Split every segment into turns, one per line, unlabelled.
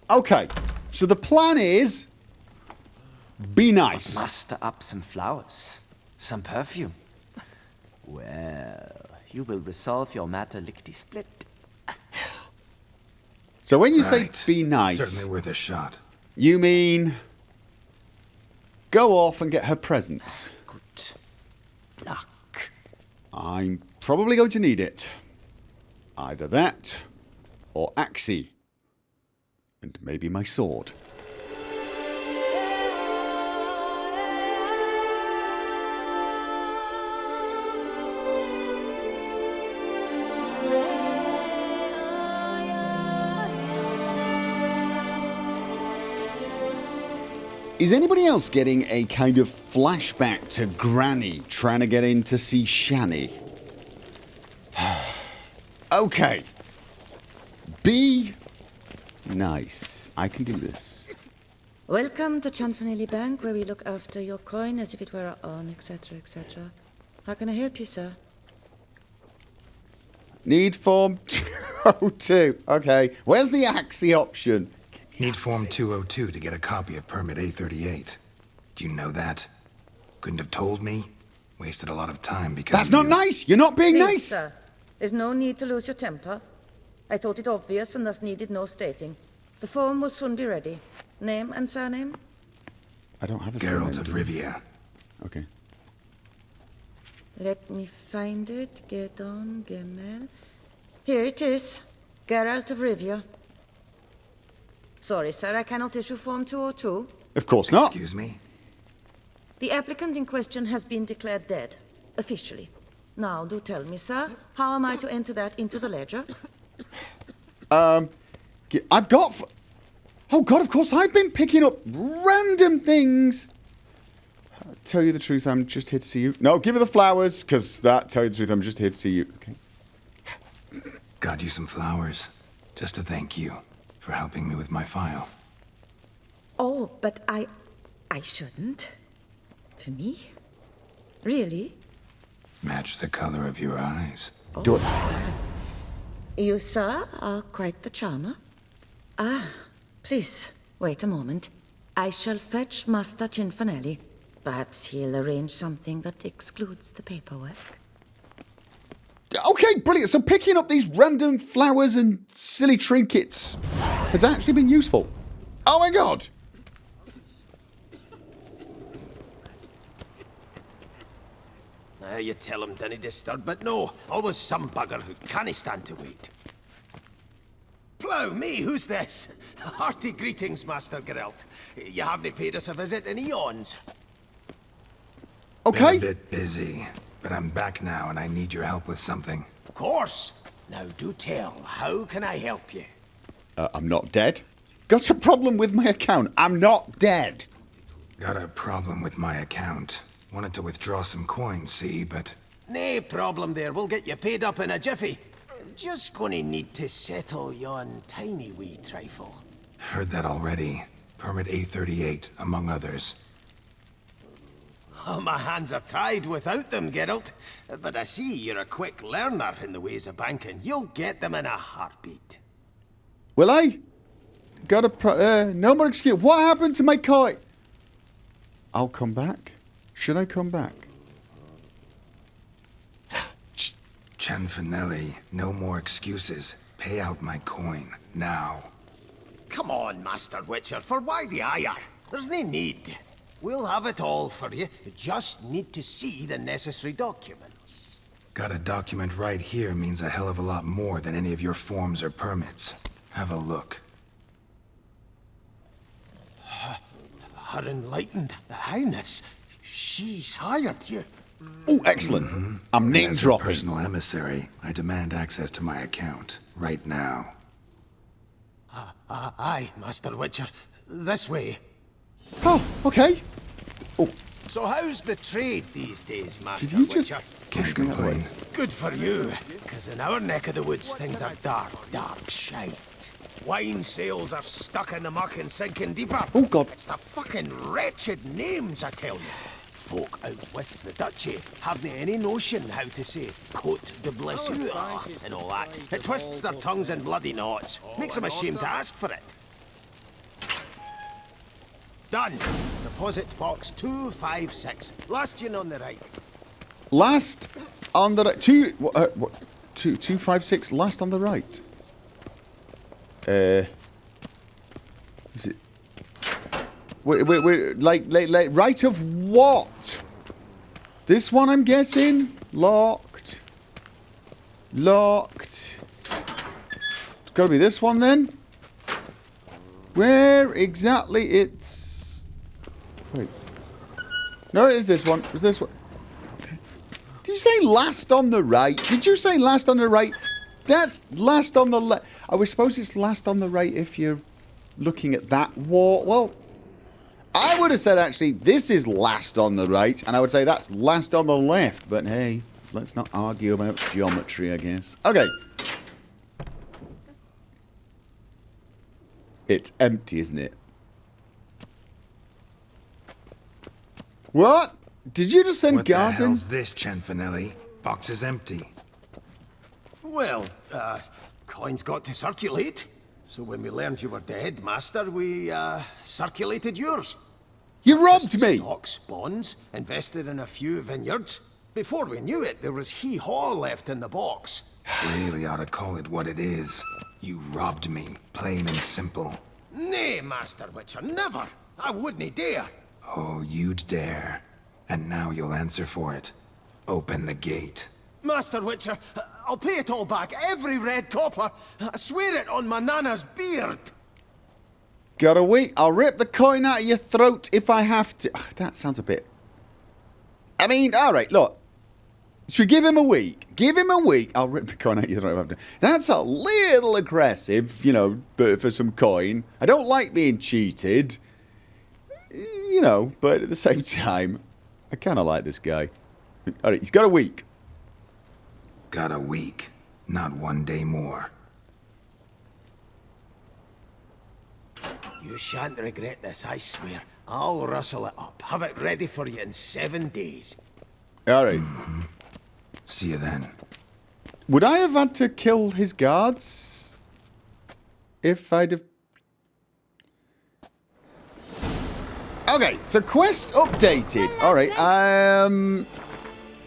Okay, so the plan is... be nice.
Muster up some flowers. Some perfume. Well, you will resolve your matter lickety-split.
So when you say be nice...
certainly worth a shot.
You mean... go off and get her presents.
Good luck.
I'm probably going to need it. Either that, or Axie. And maybe my sword. Is anybody else getting a kind of flashback to Granny trying to get in to see Shani? Okay. Be nice. I can do this.
Welcome to Chanfanelli Bank, where we look after your coin as if it were our own, etc., etc. How can I help you, sir?
Need form 202. Okay. Where's the Axie option?
Need Form 202 to get a copy of Permit A38. Do you know that? Couldn't have told me? Wasted a lot of time because
That's not nice! You're not being
Please,
nice!
sir. There's no need to lose your temper. I thought it obvious and thus needed no stating. The form will soon be ready. Name and surname?
I don't have a
Geralt
surname,
of
do I?
Rivia.
Okay.
Let me find it. Get on, Gemel. Here it is. Geralt of Rivia. Sorry, sir, I cannot issue Form 202.
Of course not.
Excuse me?
The applicant in question has been declared dead, officially. Now, do tell me, sir, how am I to enter that into the ledger?
I've got... oh, God, of course, I've been picking up random things. Tell you the truth, I'm just here to see you. No, give her the flowers, because tell you the truth, I'm just here to see you. Okay.
Got you some flowers. Just to thank you for helping me with my file.
Oh, but I shouldn't. For me? Really?
Match the color of your eyes.
Do it.
You, sir, are quite the charmer. Ah, please, wait a moment. I shall fetch Master Cinfanelli. Perhaps he'll arrange something that excludes the paperwork.
Okay, brilliant. So picking up these random flowers and silly trinkets has actually been useful. Oh my God.
You tell him dinna disturb, but no, always some bugger who can't stand to wait. Plough me, who's this? Hearty greetings, Master Geralt. You haven't paid us a visit in eons.
Okay.
Been a bit busy, but I'm back now and I need your help with something.
Of course. Now do tell, how can I help you?
I'm not dead. Got a problem with my account. I'm not dead.
Got a problem with my account. Wanted to withdraw some coins, see, but...
Nae problem there, we'll get you paid up in a jiffy. Just gonna need to settle yon tiny wee trifle.
Heard that already. Permit A38, among others.
Oh, my hands are tied without them, Geralt. But I see you're a quick learner in the ways of banking. You'll get them in a heartbeat.
Will I? Got a no more excuse. What happened to my coin? I'll come back. Should I come back?
Chanfanelli, no more excuses. Pay out my coin, now.
Come on, Master Witcher, for why the ire? There's no need. We'll have it all for you. You just need to see the necessary documents.
Got a document right here means a hell of a lot more than any of your forms or permits. Have a look.
Her Enlightened Highness, she's hired you.
Oh, excellent. I'm name
As her
dropping.
personal emissary, I demand access to my account, right now.
Aye, Master Witcher. This way.
Oh, okay. Oh,
So how's the trade these days, Master
you just-
Witcher?
Can't complain.
Good for you, because in our neck of the woods things are dark, dark shite. Wine sales are stuck in the muck and sinking deeper.
Oh, God.
It's the fucking wretched names, I tell you. Folk out with the duchy haven't any notion how to say Cote de Blessure and all that. It twists their tongues in bloody knots. Makes them ashamed to ask for it. Done. Deposit box 256. Last in on the right.
Last on the right. 256. Last on the right. Is it? Wait. Like, right of what? This one, I'm guessing. Locked. It's gotta be this one then. Where exactly it's... Wait. No, it is this one. It's this one. Okay. Did you say last on the right? Did you say last on the right? That's last on the left. I suppose it's last on the right if you're looking at that wall. Well, I would have said actually this is last on the right, and I would say that's last on the left. But hey, let's not argue about geometry, I guess. Okay. It's empty, isn't it? What? Did you just send garden?
What the hell's this, Cianfanelli? Box is empty.
Well, coins got to circulate. So when we learned you were dead, Master, we, circulated yours.
You robbed me!
Stocks, bonds, invested in a few vineyards. Before we knew it, there was hee-haw left in the box.
Really ought to call it what it is. You robbed me, plain and simple.
Nay, Master Witcher, never. I wouldn't dare.
Oh, you'd dare. And now you'll answer for it. Open the gate.
Master Witcher, I'll pay it all back, every red copper. I swear it on my nana's beard.
Gotta wait. I'll rip the coin out of your throat if I have to. That sounds a bit... I mean, alright, look. Should we give him a week? Give him a week. I'll rip the coin out of your throat if I have to. That's a little aggressive, you know, but for some coin. I don't like being cheated. You know, but at the same time, I kind of like this guy. Alright, he's got a week.
Got a week. Not 1 day more.
You shan't regret this, I swear. I'll rustle it up. Have it ready for you in 7 days.
Alright.
See you then.
Would I have had to kill his guards? If I'd have... Okay, so quest updated. Alright,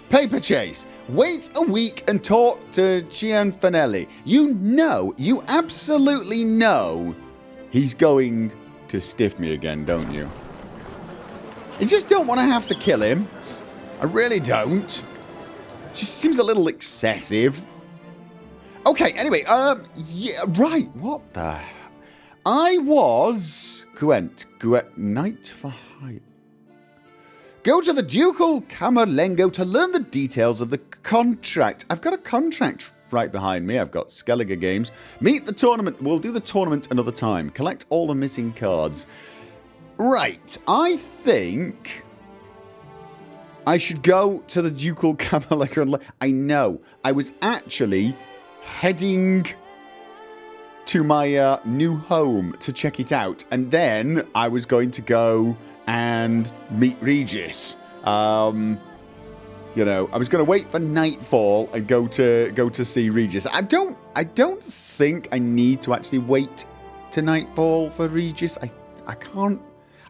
paper chase. Wait a week and talk to Cianfanelli. You absolutely know he's going to stiff me again, don't you? You just don't want to have to kill him. I really don't. It just seems a little excessive. Okay, anyway, yeah, right, what the... I was... Gwent, Knight for Hire. Go to the Ducal Camerlengo to learn the details of the contract. I've got a contract right behind me. I've got Skellige Games. Meet the tournament. We'll do the tournament another time. Collect all the missing cards. Right, I think... I should go to the Ducal Camerlengo and... I know. I was actually heading to my new home to check it out. And then I was going to go and meet Regis. You know, I was going to wait for nightfall and go to see Regis. I don't think I need to actually wait to nightfall for Regis. I can't.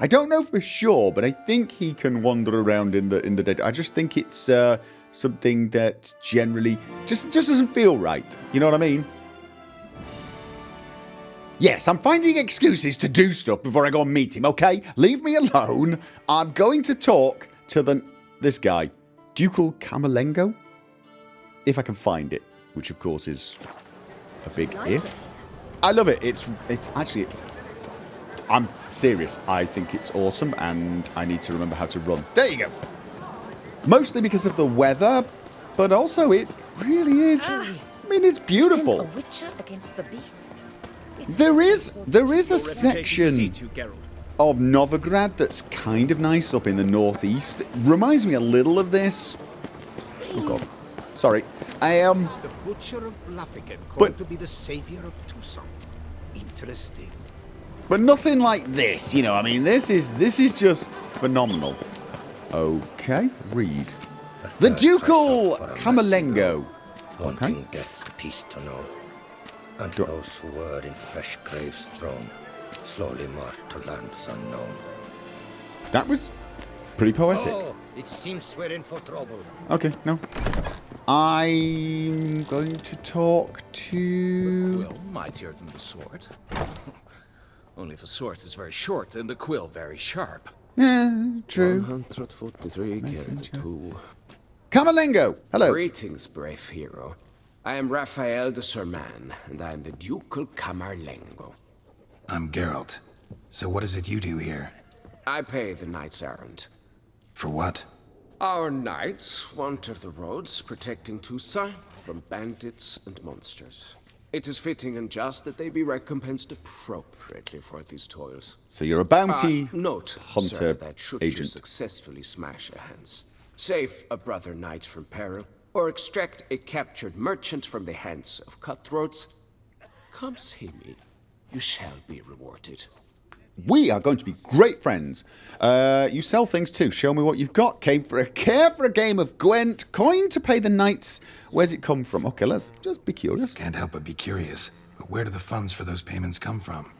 I don't know for sure, but I think he can wander around in the day. I just think it's something that generally just doesn't feel right. You know what I mean? Yes, I'm finding excuses to do stuff before I go and meet him, okay? Leave me alone. I'm going to talk to this guy. Ducal Camerlengo? If I can find it. Which, of course, is a big if. I love it. It's actually... I'm serious. I think it's awesome, and I need to remember how to run. There you go. Mostly because of the weather, but also it really is... I mean, it's beautiful.
A witcher against the beast.
There is a section of Novigrad that's kind of nice up in the northeast. It reminds me a little of this. Oh god. Sorry.
The Butcher of Bluffican called to be the savior of Tucson. Interesting.
But nothing like this, you know. I mean, this is just phenomenal. Okay, read. The Ducal Camerlengo.
Wanting death's peace to know. And those who were in fresh graves thrown, slowly marched to lands unknown.
That was pretty poetic.
Oh, it seems we're in for trouble.
Okay, no. I'm going to talk to...
Quill mightier than the sword. Only the sword is very short and the quill very sharp.
Yeah, true.
143 carried 2.
Camerlengo, hello.
Greetings, brave hero. I am Raphael de Serman, and I am the Ducal Camerlengo.
I'm Geralt. So what is it you do here?
I pay the knight's errand.
For what?
Our knights wander the roads, protecting Toussaint from bandits and monsters. It is fitting and just that they be recompensed appropriately for these toils.
So you're a bounty
Note,
hunter
sir, that should you
agent.
successfully smash a hands, save a brother knight from peril, or extract a captured merchant from the hands of cutthroats, come see me. You shall be rewarded.
We are going to be great friends. You sell things too. Show me what you've got. Care for a game of Gwent. Coin to pay the knights. Where's it come from? Okay, let's just be curious.
Can't help but be curious. But where do the funds for those payments come from?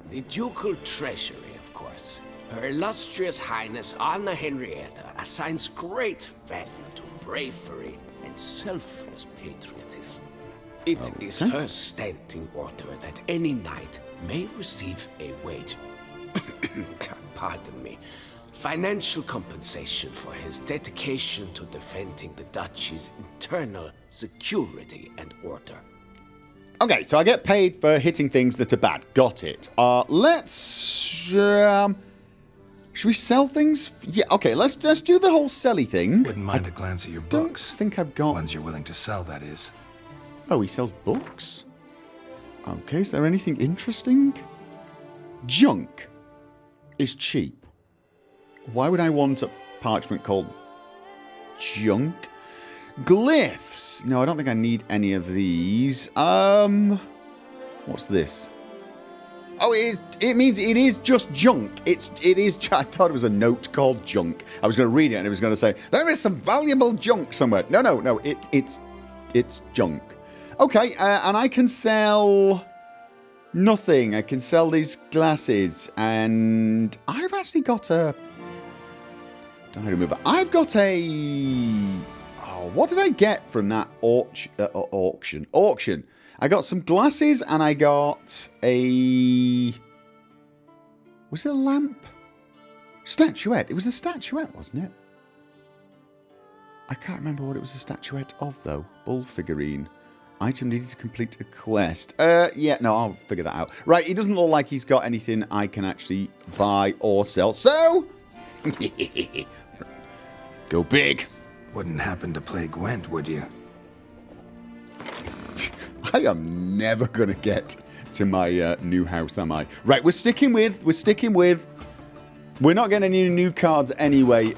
The ducal treasury, of course. Her illustrious highness Anna Henrietta assigns great value to bravery and selfless patriotism. It is her standing order that any knight may receive a wage. Pardon me. Financial compensation for his dedication to defending the duchy's internal security and order.
Okay, so I get paid for hitting things that are bad. Got it. Should we sell things? Yeah, okay, let's do the whole selly thing.
Wouldn't mind a glance at your
Don't
books.
think I've got...
Ones you're willing to sell, that is.
Oh, he sells books? Okay, is there anything interesting? Junk is cheap. Why would I want a parchment called junk? Glyphs. No, I don't think I need any of these. What's this? Oh, it means it is just junk. It is. I thought it was a note called junk. I was going to read it and it was going to say there is some valuable junk somewhere. No. It's junk. Okay, and I can sell nothing. I can sell these glasses, and I've actually got a. Don't remember. I've got a. Oh, what did I get from that auction? Auction. I got some glasses, and I got a. Was it a lamp? Statuette. It was a statuette, wasn't it? I can't remember what it was a statuette of, though. Bull figurine. Item needed to complete a quest. Yeah, no, I'll figure that out. Right, he doesn't look like he's got anything I can actually buy or sell. So, go big.
Wouldn't happen to play Gwent, would you?
I am never going to get to my new house, am I? Right, we're sticking with. We're not getting any new cards anyway.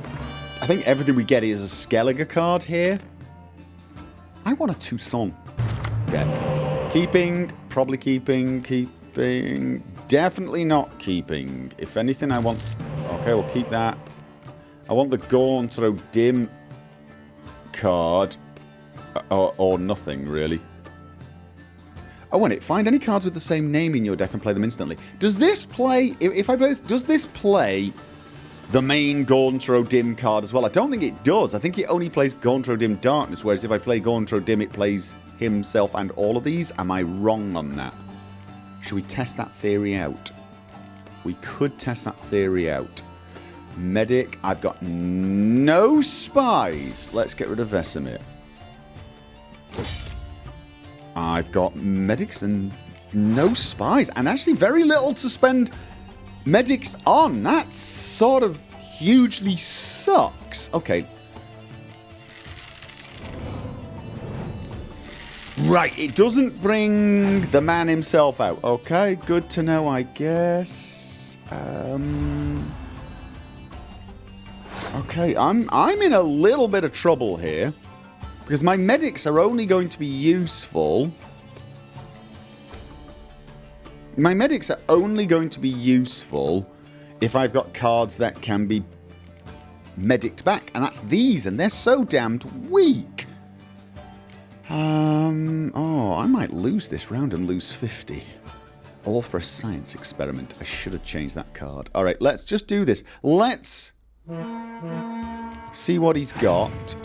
I think everything we get is a Skellige card here. I want a Toussaint. Okay. Keeping, probably keeping, definitely not keeping. If anything, I want... Okay, we'll keep that. I want the Gauntro Dim card. Or nothing, really. Oh, wait, find any cards with the same name in your deck and play them instantly. Does this play... If I play this... Does this play the main Gauntro Dim card as well? I don't think it does. I think it only plays Gauntro Dim Darkness, whereas if I play Gauntro Dim, it plays himself and all of these. Am I wrong on that? Should we test that theory out? We could test that theory out. Medic. I've got no spies. Let's get rid of Vesemir. I've got medics and no spies. And actually very little to spend medics on. That sort of hugely sucks. Okay. Right, it doesn't bring the man himself out. Okay, good to know, I guess. Okay, I'm in a little bit of trouble here. Because my medics are only going to be useful... My medics are only going to be useful if I've got cards that can be medicked back. And that's these, and they're so damned weak. Oh, I might lose this round and lose 50. All for a science experiment. I should have changed that card. All right, let's just do this. Let's see what he's got.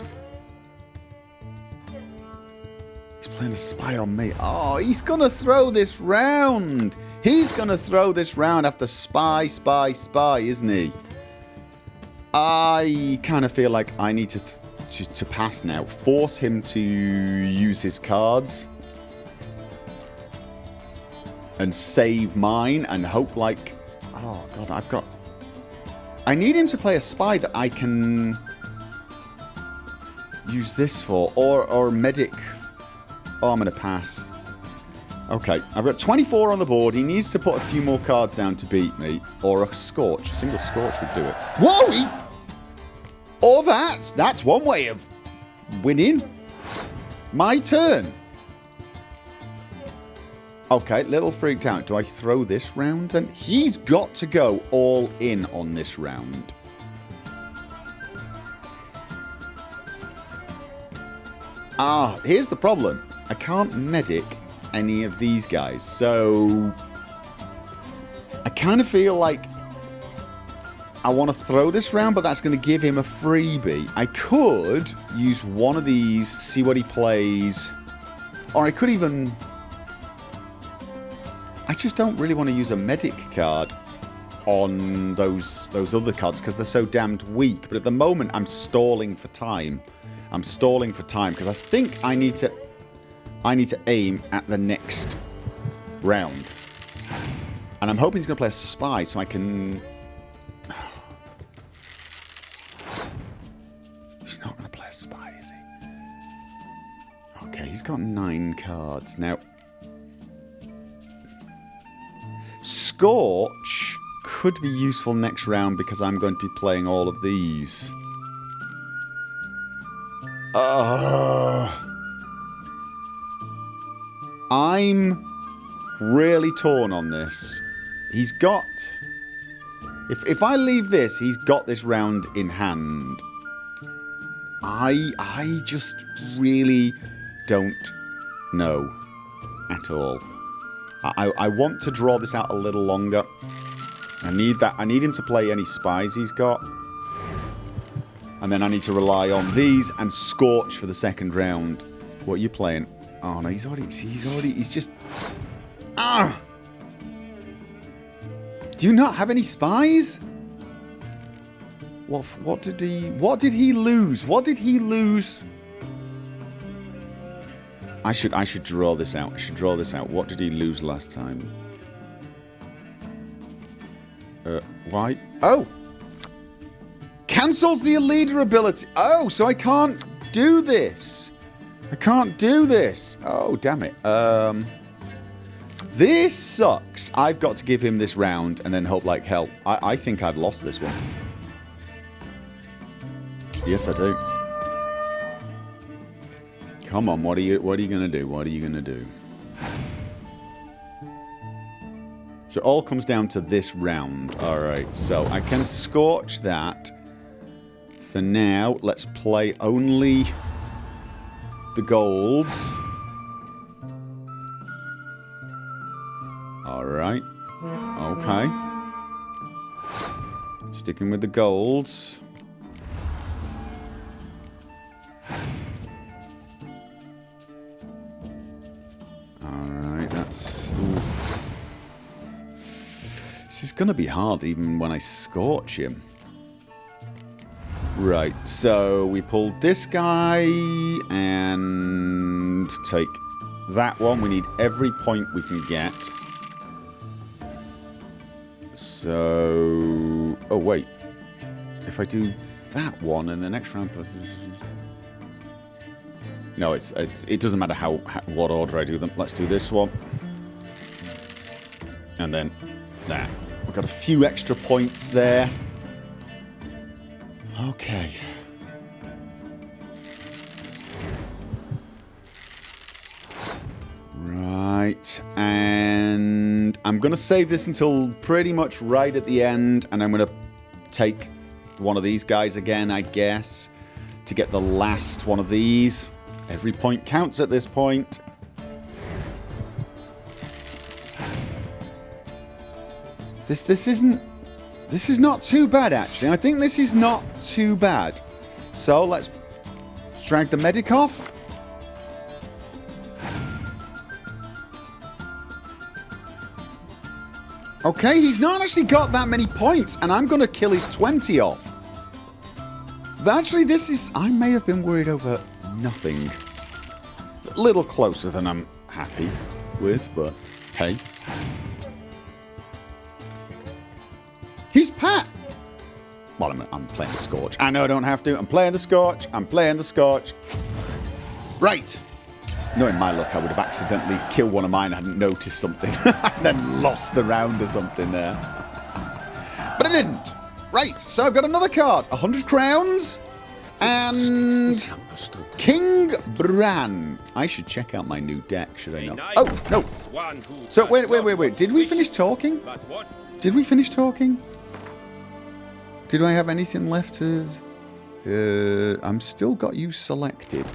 He's playing a spy on me. Oh, he's going to throw this round. He's going to throw this round after spy, spy, spy, isn't he? I kind of feel like I need to pass now. Force him to use his cards. And save mine and hope like... Oh, God, I need him to play a spy that I can use this for. Or medic. Oh, I'm going to pass. Okay, I've got 24 on the board. He needs to put a few more cards down to beat me. Or a scorch. A single scorch would do it. Whoa! Or that. That's one way of winning. My turn. Okay, little freaked out. Do I throw this round then? He's got to go all in on this round. Ah, here's the problem. I can't medic any of these guys, so I kind of feel like I want to throw this round, but that's going to give him a freebie. I could use one of these, see what he plays, or I could even... I just don't really want to use a medic card on those other cards because they're so damned weak. But at the moment, I'm stalling for time. I'm stalling for time because I think I need to aim at the next round. And I'm hoping he's going to play a spy so I can... He's not going to play a spy, is he? Okay, he's got 9 cards. Now... Scorch could be useful next round because I'm going to be playing all of these. I'm really torn on this. He's got... If I leave this, he's got this round in hand. I just really don't know at all. I want to draw this out a little longer. I need that. I need him to play any spies he's got. And then I need to rely on these and Scorch for the second round. What are you playing? Oh no, he's just... Ah! Do you not have any spies? What did he lose? What did he lose? I should draw this out. I should draw this out. What did he lose last time? Why? Oh! Cancels the leader ability. Oh, so I can't do this. I can't do this. Oh, damn it. This sucks. I've got to give him this round and then hope like hell. I think I've lost this one. Yes, I do. Come on, what are you gonna do? What are you gonna do? So it all comes down to this round. Alright, so I can Scorch that. For now, let's play only the golds. Alright. Okay. Sticking with the golds. Alright, that's... Oof. This is going to be hard even when I Scorch him. Right, so we pulled this guy and take that one. We need every point we can get. So... Oh, wait. If I do that one in the next round... No, it doesn't matter what order I do them. Let's do this one. And then that. We've got a few extra points there. Okay. Right. And I'm going to save this until pretty much right at the end. And I'm going to take one of these guys again, I guess, to get the last one of these. Every point counts at this point. This isn't... This is not too bad, actually. I think this is not too bad. So, let's drag the medic off. Okay, he's not actually got that many points, and I'm going to kill his 20 off. But actually, this is... I may have been worried over nothing. It's a little closer than I'm happy with, but hey. He's Pat! Well, I'm playing the Scorch. I know I don't have to. I'm playing the Scorch. I'm playing the Scorch. Right. Knowing my luck, I would have accidentally killed one of mine. I hadn't noticed something. And then lost the round or something there. But I didn't. Right, so I've got another card. 100 crowns. And King Bran. I should check out my new deck, should I not? Oh, no. So, wait. Did we finish talking? Did we finish talking? Did I have anything left to... I'm still got you selected.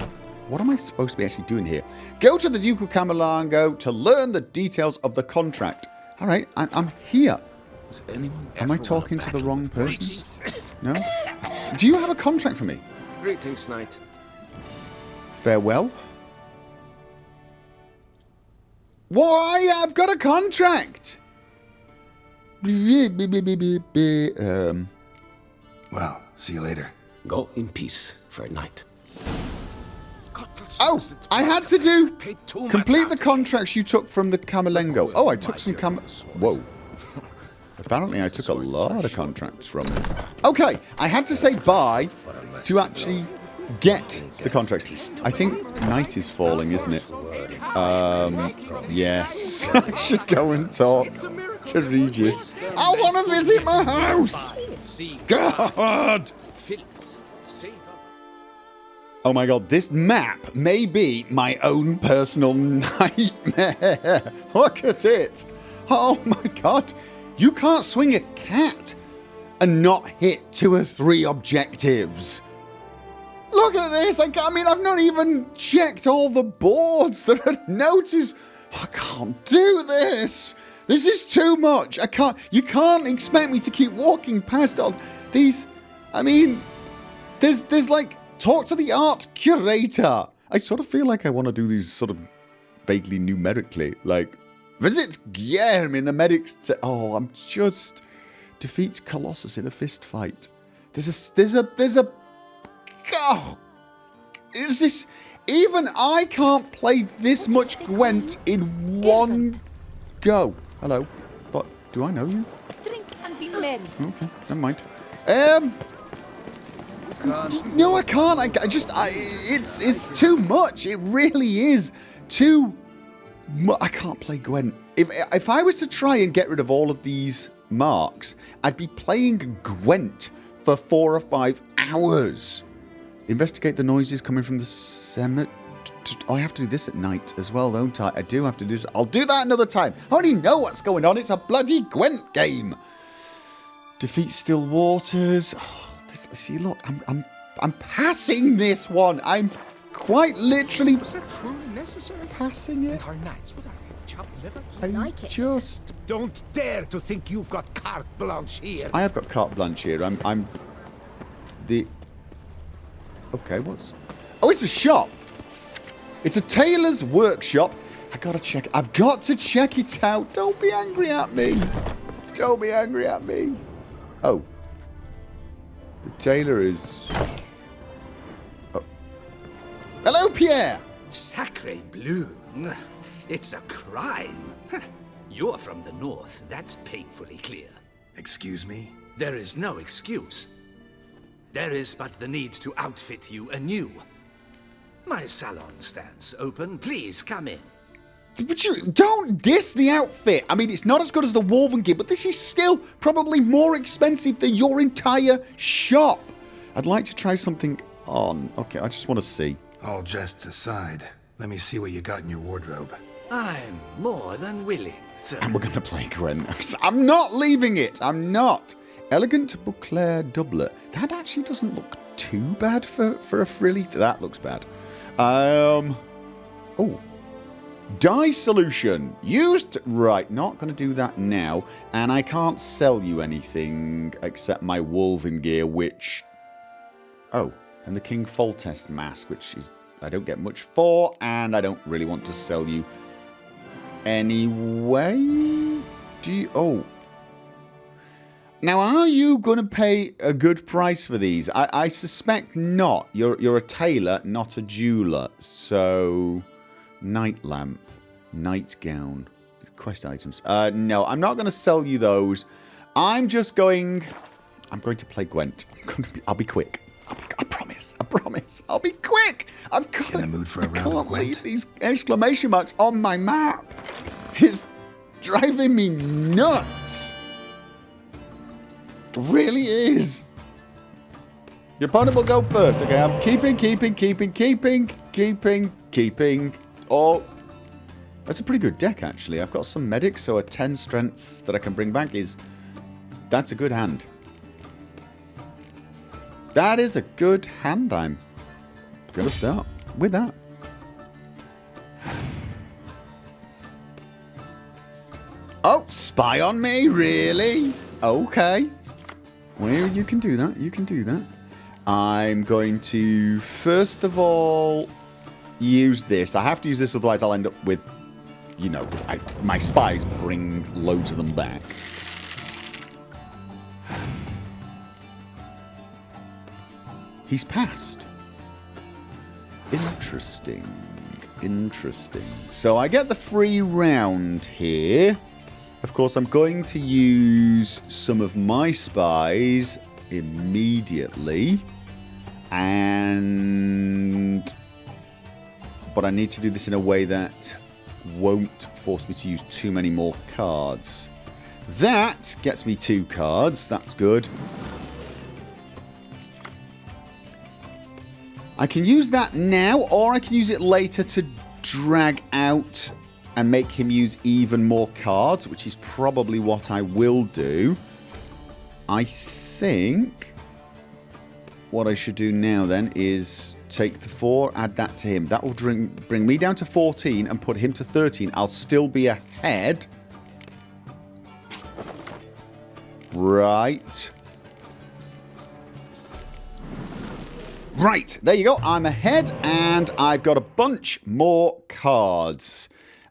What am I supposed to be actually doing here? Go to the Ducal Camerlengo to learn the details of the contract. All right, I'm here. Am I talking to the wrong person? No? Do you have a contract for me?
Greetings, knight.
Farewell. Why? I've got a contract.
Well, see you later.
Go in peace, fair knight.
Oh, I had to do... Complete the contracts you took from the Camerlengo. Oh, I took some Whoa. Apparently I took a lot of contracts from them. Okay, I had to say bye to actually get the contracts. I think night is falling, isn't it? Yes. I should go and talk to Regis. I want to visit my house! God! Oh my god, this map may be my own personal nightmare. Look at it. Oh my god. You can't swing a cat and not hit 2 or 3 objectives. Look at this. I mean, I've not even checked all the boards that are noticed. I can't do this. This is too much. You can't expect me to keep walking past all these. I mean, there's like... Talk to the art curator. I sort of feel like I want to do these sort of vaguely numerically. Like, visit Guillermo in the medics. Oh, I'm just defeat Colossus in a fist fight. There's a. Oh, is this? Even I can't play this much Gwent in one go. Hello, but do I know you?
Drink and be merry.
Okay, never mind. No, I can't. It's too much. It really is too much. I can't play Gwent. If I was to try and get rid of all of these marks, I'd be playing Gwent for 4 or 5 hours. Investigate the noises coming from the cemetery. Oh, I have to do this at night as well, don't I? I do have to do this. I'll do that another time. I already know what's going on. It's a bloody Gwent game. Defeat still waters. Oh, see, look, I'm passing this one. I'm quite literally.
Was that truly necessary?
Passing it.
And our knights, what are they? Chopped liver?
Just
don't dare to think you've got carte blanche here.
I have got carte blanche here. I'm the. Okay, what's? Oh, it's a shop. It's a tailor's workshop. I gotta check. I've got to check it out. Don't be angry at me. Don't be angry at me. Oh. The tailor is... Oh. Hello, Pierre!
Sacre bleu. It's a crime. You're from the north. That's painfully clear.
Excuse me?
There is no excuse. There is but the need to outfit you anew. My salon stands open. Please come in.
But you don't diss the outfit. I mean, it's not as good as the Woven Gear, but this is still probably more expensive than your entire shop. I'd like to try something on. Okay, I just want to see.
All jests aside, let me see what you got in your wardrobe.
I'm more than willing, sir.
And we're going to play Gwent. I'm not leaving it. I'm not. Elegant bouclair doublet. That actually doesn't look too bad for a frilly. That looks bad. Oh. Dye solution. Used. Right, not going to do that now. And I can't sell you anything except my Wolven gear, which... Oh, and the King Foltest mask, which is I don't get much for, and I don't really want to sell you anyway. Do you... Oh. Now, are you going to pay a good price for these? I suspect not. You're a tailor, not a jeweler. So, night lamp, nightgown, quest items. No, I'm not going to sell you those. I'm going to play Gwent. I'll be quick. I promise. I'll be quick. I've got
in the mood for a round of Gwent?
leave these exclamation marks on my map. It's driving me nuts. It really is. Your opponent will go first. Okay, I'm keeping. Oh, that's a pretty good deck, actually. I've got some medics, so a 10 strength that I can bring back is... That's a good hand. That is a good hand. I'm going to start with that. Oh, spy on me? Really? Okay. Well, you can do that. You can do that. I'm going to, first of all, use this. I have to use this, otherwise I'll end up with, you know, my spies bring loads of them back. He's passed. Interesting. So I get the free round here. Of course, I'm going to use some of my spies immediately. But I need to do this in a way that won't force me to use too many more cards. That gets me 2 cards. That's good. I can use that now, or I can use it later to drag out and make him use even more cards, which is probably what I will do. I think what I should do now then is take the 4, add that to him. That will bring me down to 14 and put him to 13. I'll still be ahead. Right. Right, there you go. I'm ahead, and I've got a bunch more cards.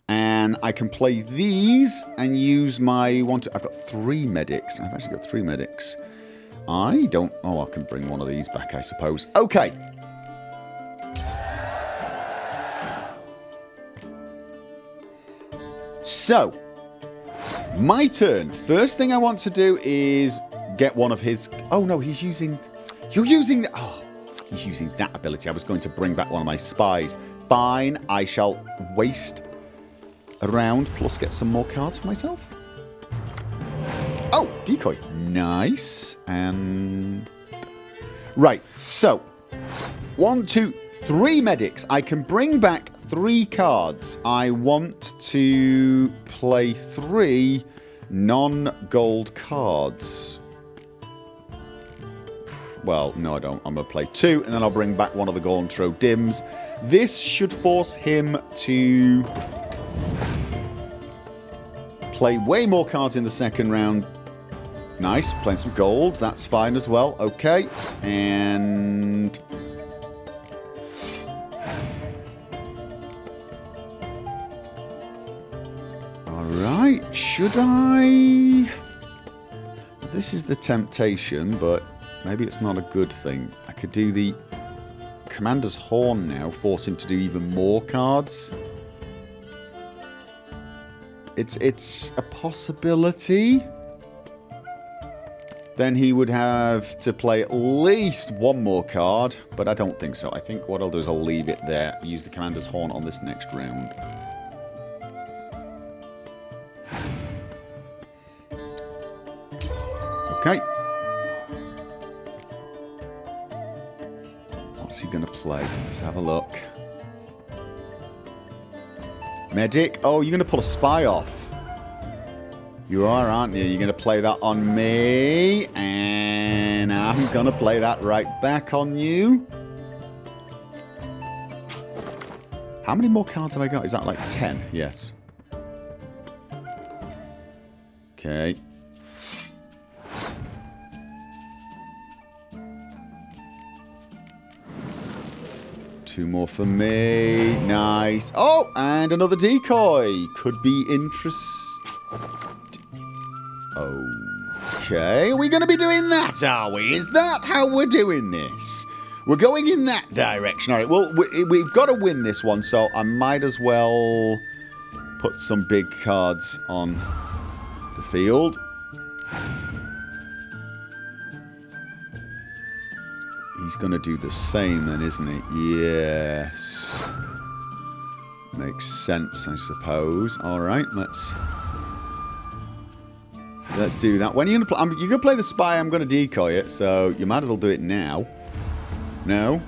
And I can play these and use my one. I've got 3 medics. I've actually got 3 medics. I don't... Oh, I can bring one of these back, I suppose. Okay. So, my turn. First thing I want to do is get one of his... Oh, no, he's using... You're using... Oh, he's using that ability. I was going to bring back one of my spies. Fine, I shall waste a round, plus get some more cards for myself. Oh, decoy. Nice. Right, so 1, 2, 3 medics. I can bring back 3 cards. I want to play 3 non-gold cards. Well, no, I don't. I'm going to play 2, and then I'll bring back one of the Gauntro Dims. This should force him to play way more cards in the second round. Nice. Playing some golds. That's fine as well. Okay. And... Alright. Should I... This is the temptation, but maybe it's not a good thing. I could do the Commander's Horn now. Force him to do even more cards. It's a possibility. Then he would have to play at least 1 more card, but I don't think so. I think what I'll do is I'll leave it there. Use the Commander's Horn on this next round. Okay. What's he going to play? Let's have a look. Medic. Oh, you're going to pull a spy off. You are, aren't you? You're going to play that on me. And I'm going to play that right back on you. How many more cards have I got? Is that like 10? Yes. Okay. Two more for me. Nice. Oh, and another decoy. Could be Okay, are we going to be doing that, are we? Is that how we're doing this? We're going in that direction. All right, well, we've got to win this one, so I might as well put some big cards on the field. He's going to do the same then, isn't he? Yes. Makes sense, I suppose. All right, let's do that. When are you going to play? You're going to play the spy. I'm going to decoy it, so you might as well do it now. No?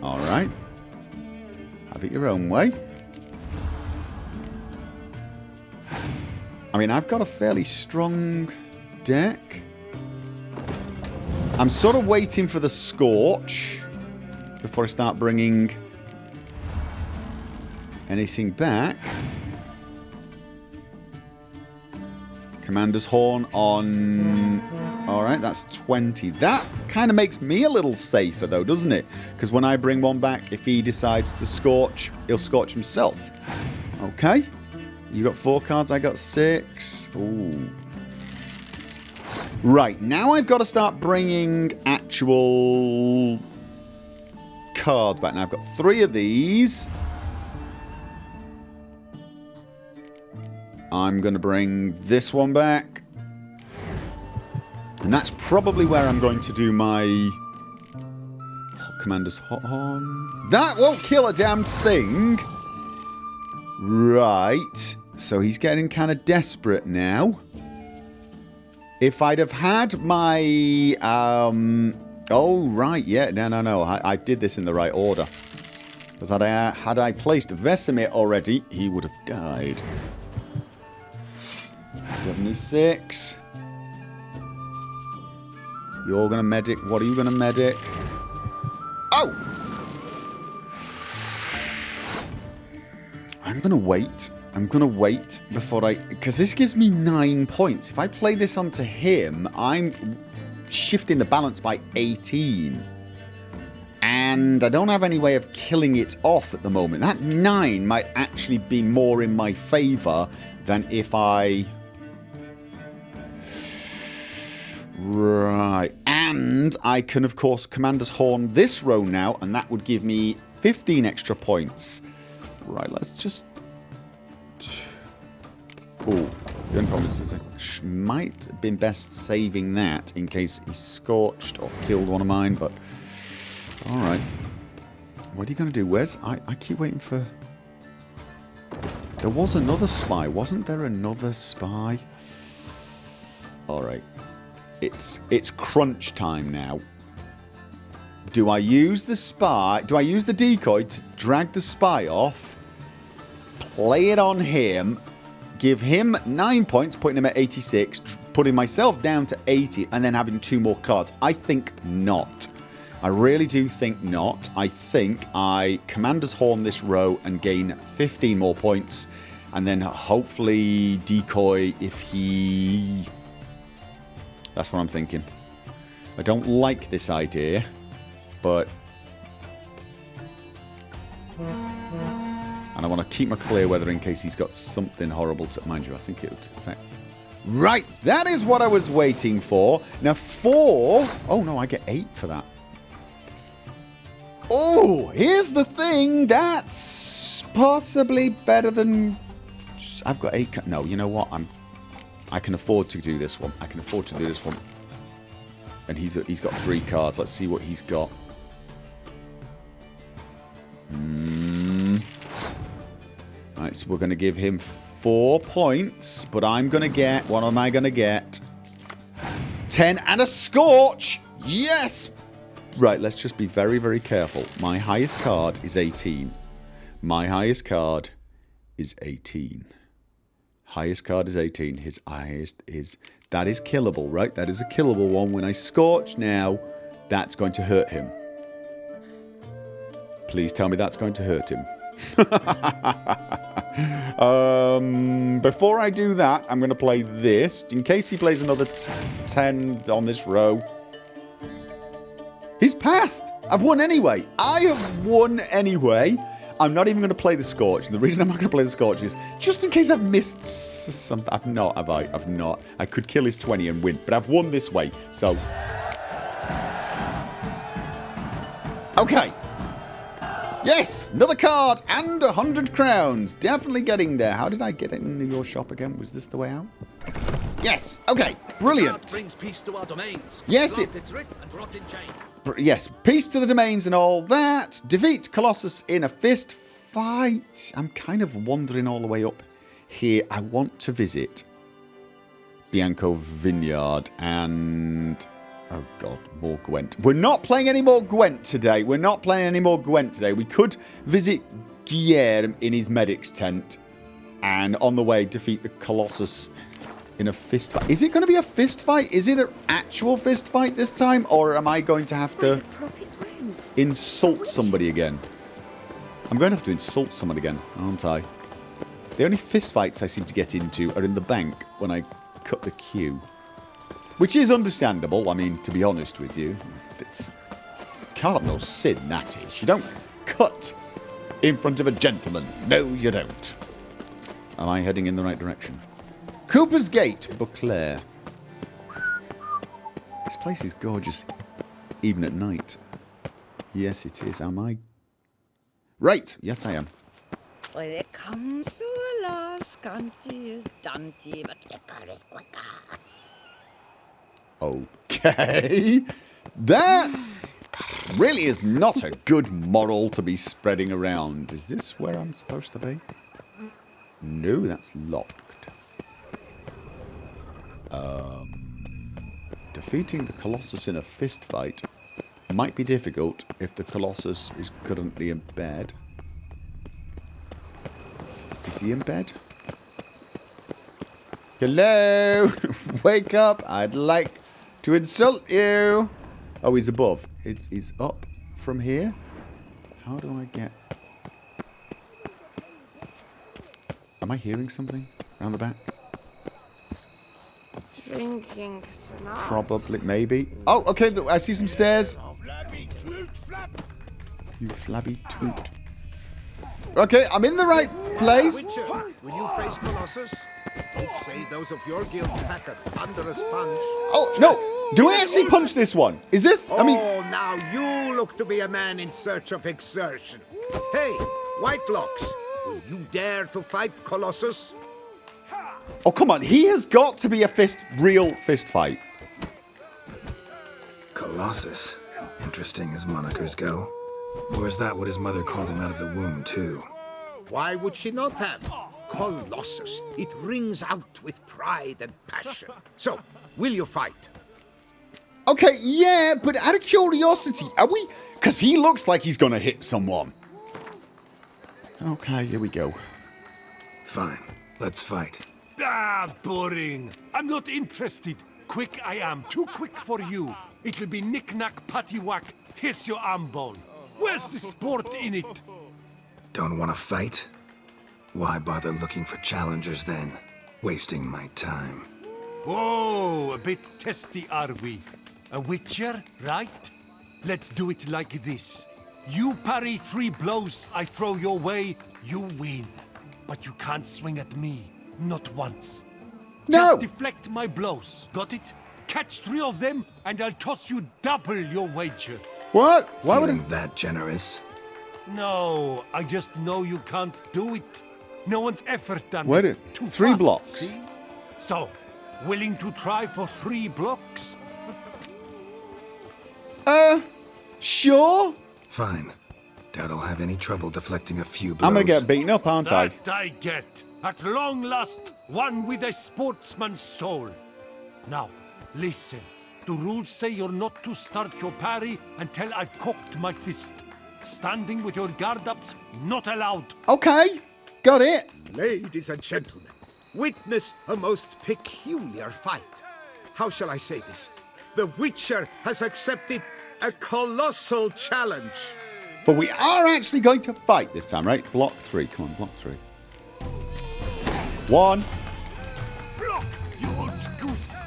All right. Have it your own way. I mean, I've got a fairly strong deck. I'm sort of waiting for the Scorch before I start bringing anything back. Commander's Horn on... Alright, that's 20. That kind of makes me a little safer, though, doesn't it? Because when I bring one back, if he decides to Scorch, he'll Scorch himself. Okay. You got 4 cards, I got 6. Ooh. Right, now I've got to start bringing actual cards back. Now I've got 3 of these. I'm going to bring this one back. And that's probably where I'm going to do my Commander's Horn. That won't kill a damn thing. Right. So he's getting kind of desperate now. If I'd have had my... oh, right, yeah. No. I did this in the right order. Because had I placed Vesemir already, he would have died. 76. You're going to medic. What are you going to medic? Oh! I'm going to wait. I'm going to wait before I... Because this gives me 9 points. If I play this onto him, I'm shifting the balance by 18. And I don't have any way of killing it off at the moment. That 9 might actually be more in my favour than if I... Right. And I can, of course, Commander's Horn this row now, and that would give me 15 extra points. Right, let's just... Oh, the only problem is it might have been best saving that in case he scorched or killed one of mine, but... Alright. What are you going to do? Where's... I keep waiting for... There was another spy. Wasn't there another spy? Alright. It's crunch time now. Do I use the spy... Do I use the decoy to drag the spy off? Play it on him... Give him 9 points, putting him at 86, putting myself down to 80, and then having 2 more cards. I think not. I really do think not. I think I Commander's Horn this row and gain 15 more points, and then hopefully decoy if he... That's what I'm thinking. I don't like this idea, but... And I want to keep my clear weather in case he's got something horrible to... Mind you, I think it would affect... Right, that is what I was waiting for. Now 4... Oh, no, I get 8 for that. Oh, here's the thing. That's possibly better than... I've got 8... No, you know what? I can afford to do this one. I can afford to do this one. And he's got 3 cards. Let's see what he's got. Right, so we're going to give him 4 points, but I'm going to get... What am I going to get? 10 and a Scorch! Yes! Right, let's just be very, very careful. My highest card is 18. My highest card is 18. Highest card is 18. His highest is... That is killable, right? That is a killable one. When I Scorch now, that's going to hurt him. Please tell me that's going to hurt him. Before I do that, I'm going to play this. In case he plays another 10 on this row. He's passed. I've won anyway. I have won anyway. I'm not even going to play the Scorch. And the reason I'm not going to play the Scorch is just in case I've missed something. I've not, have I? I've not. I could kill his 20 and win. But I've won this way. So. Okay. Yes, another card and 100 crowns. Definitely getting there. How did I get into your shop again? Was this the way out? Yes. Okay. Brilliant.
Brings peace to our domains.
Yes, yes, peace to the domains and all that. Defeat Colossus in a fist fight. I'm kind of wandering all the way up here. I want to visit Bianco vineyard and... oh, God, more Gwent. We're not playing any more Gwent today. We could visit Guillermo in his medic's tent and on the way defeat the Colossus in a fist fight. Is it going to be a fist fight? Is it an actual fist fight this time? Or am I going to have to insult somebody again? I'm going to have to insult someone again, aren't I? The only fist fights I seem to get into are in the bank when I cut the queue. Which is understandable, I mean, to be honest with you. It's cardinal sin, that is. You don't cut in front of a gentleman. No, you don't. Am I heading in the right direction? Cooper's Gate, Beauclair. This place is gorgeous, even at night. Yes, it is. Am I? Right. Yes, I am.
When it comes to a last country is Dante, but quicker is quicker.
Okay. That really is not a good moral to be spreading around. Is this where I'm supposed to be? No, that's locked. Defeating the Colossus in a fist fight might be difficult if the Colossus is currently in bed. Is he in bed? Hello? Wake up. I'd like to insult you. Oh, he's above. He's up from here. How do I get... am I hearing something around the back?
Drinking snot.
Probably, maybe. Oh, okay, I see some stairs. You flabby toot. Okay, I'm in the right place.
Witcher, will you face Colossus? Folks say those of your guild packer under a sponge.
Oh, no. Do I actually punch this one? Is this? I mean...
oh, now you look to be a man in search of exertion. Hey, Whitelocks, will you dare to fight Colossus?
oh, come on. He has got to be a real fist fight.
Colossus. Interesting as monikers go. Or is that what his mother called him out of the womb, too?
Why would she not have? Colossus. It rings out with pride and passion. So, will you fight?
Okay, yeah, but out of curiosity, are we... because he looks like he's going to hit someone. Okay, here we go.
Fine. Let's fight.
Ah, boring. I'm not interested. Quick I am. Too quick for you. It'll be knick-knack, patty-whack. Here's your arm bone. Where's the sport in it?
Don't want to fight? Why bother looking for challengers then? Wasting my time.
Whoa, a bit testy are we? A witcher, right? Let's do it like this. You parry 3 blows I throw your way, you win. But you can't swing at me. Not once.
No.
Just deflect my blows. Got it? Catch 3 of them, and I'll toss you double your wager.
What? Why would
Feeling that generous?
No, I just know you can't do it. No one's ever done
Wait
it.
it.
Too
3
fast,
blocks.
See? So, willing to try for 3 blocks?
Sure.
Fine. Doubt I'll have any trouble deflecting a few blows.
I'm going to get beaten up, aren't I?
That I get. At long last, one with a sportsman's soul. Now, listen. The rules say you're not to start your parry until I've cocked my fist. Standing with your guard-ups, not allowed.
Okay. Got it.
Ladies and gentlemen, witness a most peculiar fight. How shall I say this? The Witcher has accepted a colossal challenge.
But we are actually going to fight this time, right? Block 3. Come on, block 3. 1.
Block, you old goose.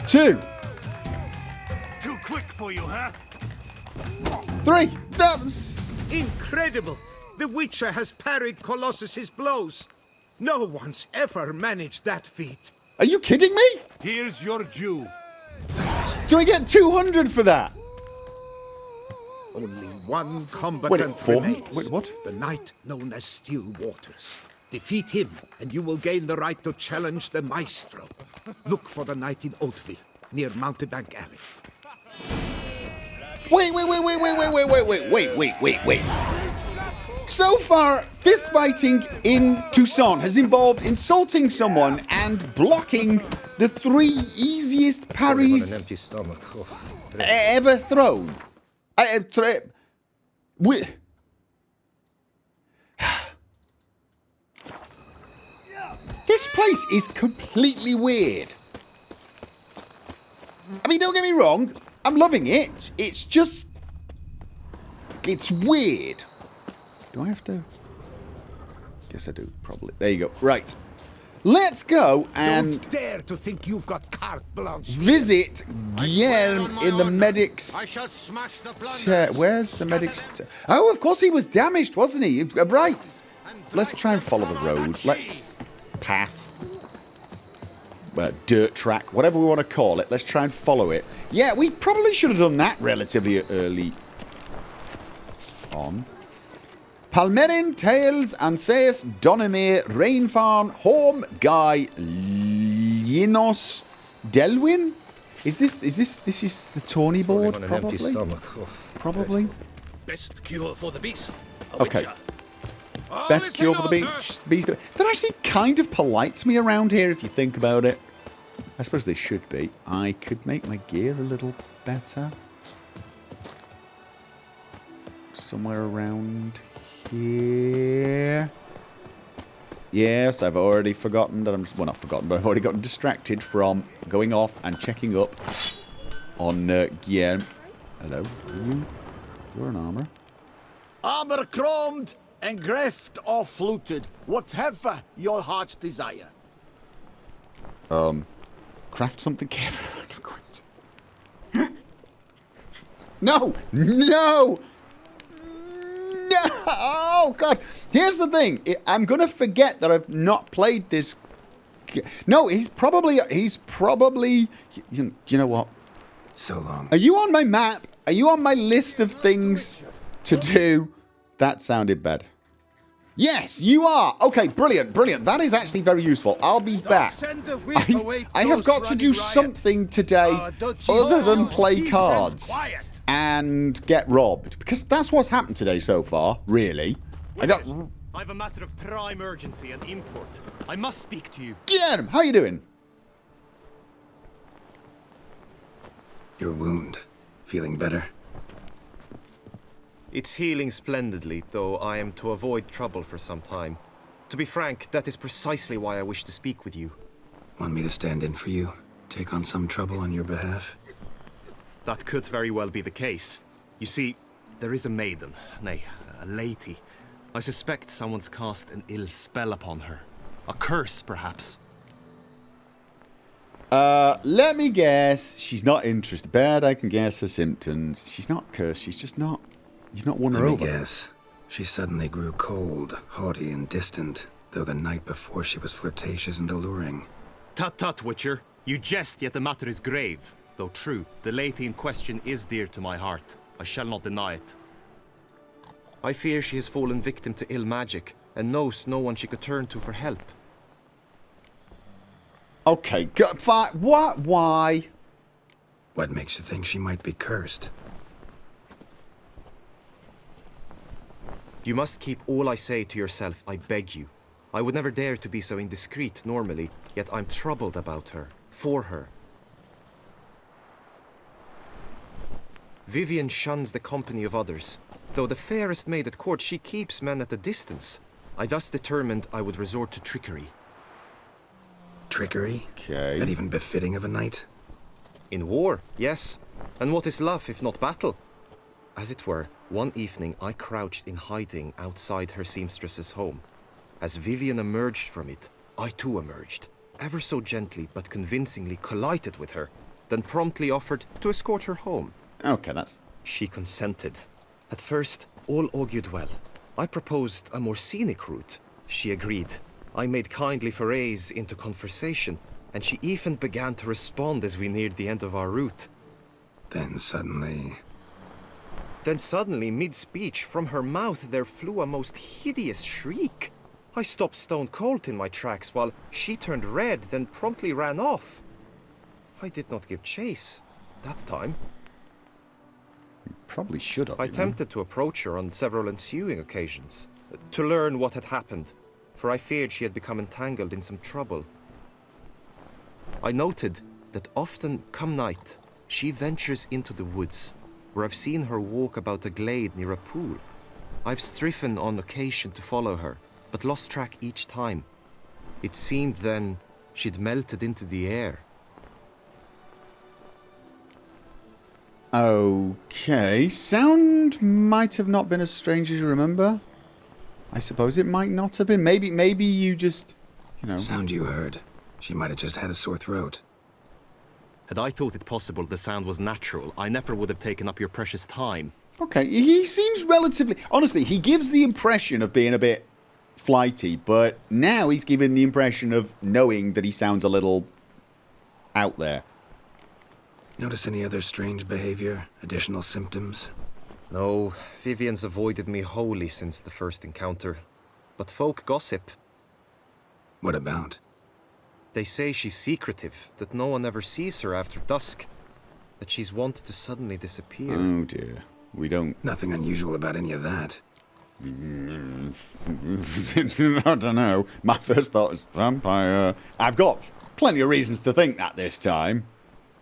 2.
Too quick for you, huh?
3. That's...
Incredible! The Witcher has parried Colossus's blows. No one's ever managed that feat.
Are you kidding me?
Here's your due.
Do I get 200 for that?
Only one combatant remains.
Wait, what?
The knight known as Still Waters. Defeat him, and you will gain the right to challenge the Maestro. Look for the knight in Oatville, near Mountebank Alley.
Wait. So far, fistfighting in Tucson has involved insulting someone and blocking the 3 easiest parries ever thrown. This place is completely weird. I mean, don't get me wrong, I'm loving it. It's just... it's weird. Do I have to? Guess I do, probably. There you go. Right. Let's go and...
Don't dare to think you've got carte blanche.
Visit Guillermo in the medic's...
I shall smash the
Where's the medic's... Oh, of course he was damaged, wasn't he? Right. Let's try and follow the road. Let's... path. Dirt track. Whatever we want to call it. Let's try and follow it. Yeah, we probably should have done that relatively early on. Palmerin, Tails, Anseus, Donimir, Rainfarn, Home, Guy, Linos, Delwyn? This is the Tawny board, probably? Probably.
Best cure for the beast.
Okay. Best cure for the beast. They're actually kind of polite to me around here, if you think about it. I suppose they should be. I could make my gear a little better. Somewhere around here. Yes, I've already forgotten that I'm... well, not forgotten, but I've already gotten distracted from going off and checking up on Guillermo. Hello, you're an armor.
Armor chromed, engraved or fluted, whatever your heart's desire.
Craft something careful. No! No! No! Oh, God. Here's the thing. I'm going to forget that I've not played this. No, he's probably... You know what?
So long.
Are you on my map? Are you on my list of things to do? That sounded bad. Yes, you are. Okay, brilliant, brilliant. That is actually very useful. I'll be back. I have got to do something today other than play cards and get robbed. Because that's what's happened today so far, really. I
have a matter of prime urgency and import. I must speak to you.
Get him. How you doing?
Your wound. Feeling better?
It's healing splendidly, though I am to avoid trouble for some time. To be frank, that is precisely why I wish to speak with you.
Want me to stand in for you? Take on some trouble on your behalf?
That could very well be the case. You see, there is a maiden, nay, a lady. I suspect someone's cast an ill spell upon her. A curse, perhaps.
Let me guess. She's not interested. Bad, I can guess her symptoms. She's not cursed. She's just not... You've not won her over.
Let me guess. She suddenly grew cold, haughty, and distant, though the night before she was flirtatious and alluring.
Tut tut, Witcher. You jest, yet the matter is grave. Though true, the lady in question is dear to my heart. I shall not deny it. I fear she has fallen victim to ill magic, and knows no one she could turn to for help.
Okay, fine. What? Why?
What makes you think she might be cursed?
You must keep all I say to yourself, I beg you. I would never dare to be so indiscreet normally, yet I'm troubled about her, for her. Vivian shuns the company of others. Though the fairest maid at court, she keeps men at a distance. I thus determined I would resort to trickery.
Trickery?
Okay.
That even befitting of a knight?
In war, yes. And what is love if not battle? As it were, one evening I crouched in hiding outside her seamstress's home. As Vivian emerged from it, I too emerged, ever so gently but convincingly collided with her, then promptly offered to escort her home.
Okay, that's...
She consented. At first, all augured well. I proposed a more scenic route. She agreed. I made kindly forays into conversation, and she even began to respond as we neared the end of our route.
Then suddenly,
mid-speech, from her mouth there flew a most hideous shriek. I stopped stone cold in my tracks while she turned red, then promptly ran off. I did not give chase that time.
You probably should have.
I attempted to approach her on several ensuing occasions, to learn what had happened, for I feared she had become entangled in some trouble. I noted that often, come night, she ventures into the woods, where I've seen her walk about a glade near a pool. I've striven on occasion to follow her, but lost track each time. It seemed then she'd melted into the air.
Okay, sound might have not been as strange as you remember. I suppose it might not have been. Maybe you just, you know...
Sound you heard. She might have just had a sore throat.
Had I thought it possible the sound was natural, I never would have taken up your precious time.
Okay, he seems relatively... Honestly, he gives the impression of being a bit flighty, but now he's giving the impression of knowing that he sounds a little out there.
Notice any other strange behavior? Additional symptoms?
No, Vivian's avoided me wholly since the first encounter. But folk gossip.
What about?
They say she's secretive, that no one ever sees her after dusk, that she's wont to suddenly disappear.
Oh dear, we don't...
Nothing unusual about any of that.
I don't know. My first thought was vampire. I've got plenty of reasons to think that this time.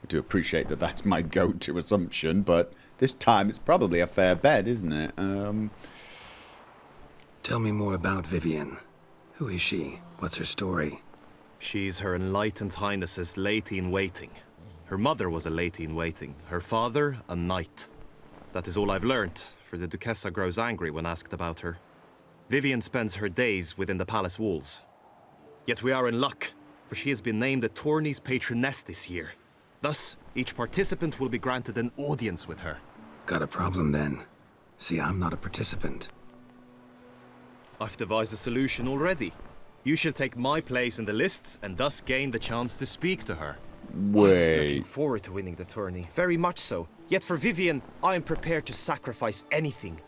I do appreciate that that's my go-to assumption, but this time it's probably a fair bet, isn't it?
Tell me more about Vivian. Who is she? What's her story?
She's Her Enlightened Highness's lady-in-waiting. Her mother was a lady-in-waiting, her father a knight. That is all I've learnt, for the Duchessa grows angry when asked about her. Vivian spends her days within the palace walls. Yet we are in luck, for she has been named the tourney's patroness this year. Thus, each participant will be granted an audience with her.
Got a problem then. See, I'm not a participant.
I've devised a solution already. You shall take my place in the lists and thus gain the chance to speak to her.
Wait.
I was looking forward to winning the tourney, very much so. Yet for Vivian, I am prepared to sacrifice anything.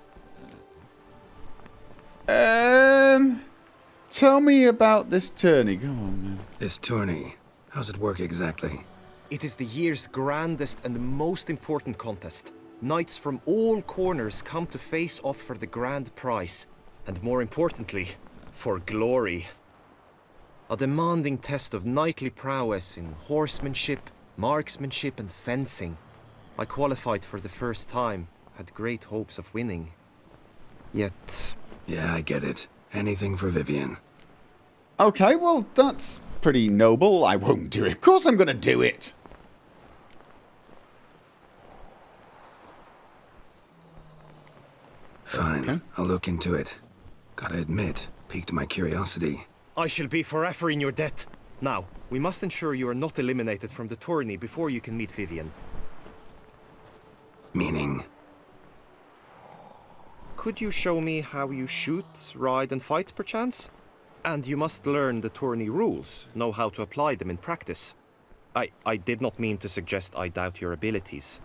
Tell me about this tourney. Go on then.
This tourney, how's it work exactly?
It is the year's grandest and most important contest. Knights from all corners come to face off for the grand prize. And more importantly, for glory. A demanding test of knightly prowess in horsemanship, marksmanship and fencing. I qualified for the first time, had great hopes of winning. Yet...
Yeah, I get it. Anything for Vivian.
Okay, well, that's pretty noble. I won't do it. Of course I'm going to do it.
Fine,
Okay.
I'll look into it. Gotta admit, piqued my curiosity.
I shall be forever in your debt. Now, we must ensure you are not eliminated from the tourney before you can meet Vivian.
Meaning?
Could you show me how you shoot, ride and fight, perchance? And you must learn the tourney rules, know how to apply them in practice. I did not mean to suggest I doubt your abilities.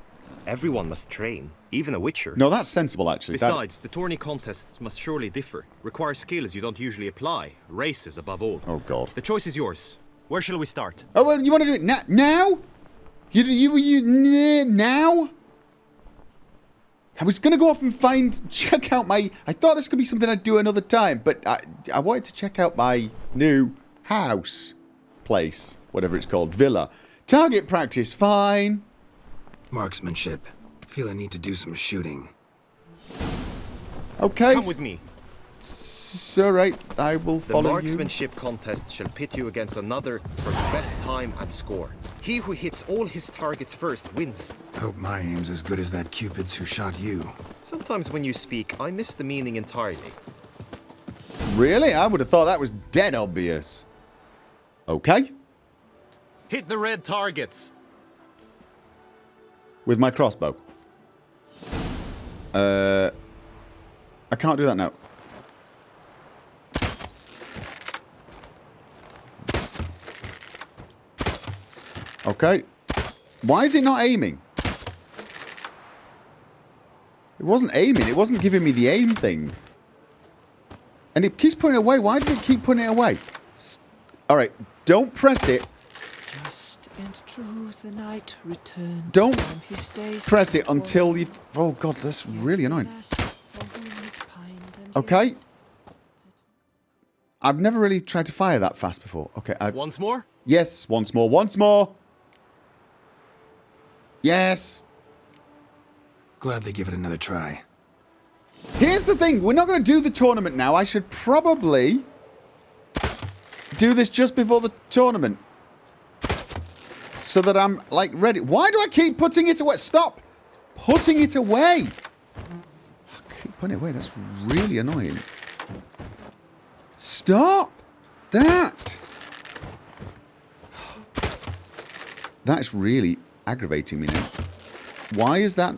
Everyone must train, even a witcher.
No, that's sensible, actually.
Besides, the tourney contests must surely differ. Require skills you don't usually apply. Races above all.
Oh, God.
The choice is yours. Where shall we start?
Oh, well, you want to do it now? Now? I was going to go off and check out my... I thought this could be something I'd do another time, but I wanted to check out my new house place, whatever it's called, villa. Target practice, fine.
Marksmanship. Feel I need to do some shooting.
Okay.
Come with me.
All right, I will follow you.
The marksmanship contest shall pit you against another for best time and score. He who hits all his targets first wins.
Hope my aim's as good as that Cupid's who shot you.
Sometimes when you speak, I miss the meaning entirely.
Really? I would have thought that was dead obvious. Okay.
Hit the red targets.
With my crossbow. I can't do that now. Okay. Why is it not aiming? It wasn't aiming. It wasn't giving me the aim thing. And it keeps putting it away. Why does it keep putting it away? Alright. Don't press it.
Just and true the night returned.
Don't
from his days
press it until you've... Oh, God. That's really annoying. Okay. I've never really tried to fire that fast before. Okay.
Once more?
Yes. Once more. Once more. Yes.
Gladly give it another try.
Here's the thing. We're not going to do the tournament now. I should probably do this just before the tournament. So that I'm, like, ready. Why do I keep putting it away? Stop putting it away. I keep putting it away. That's really annoying. Stop that. That's really aggravating me now. Why is that?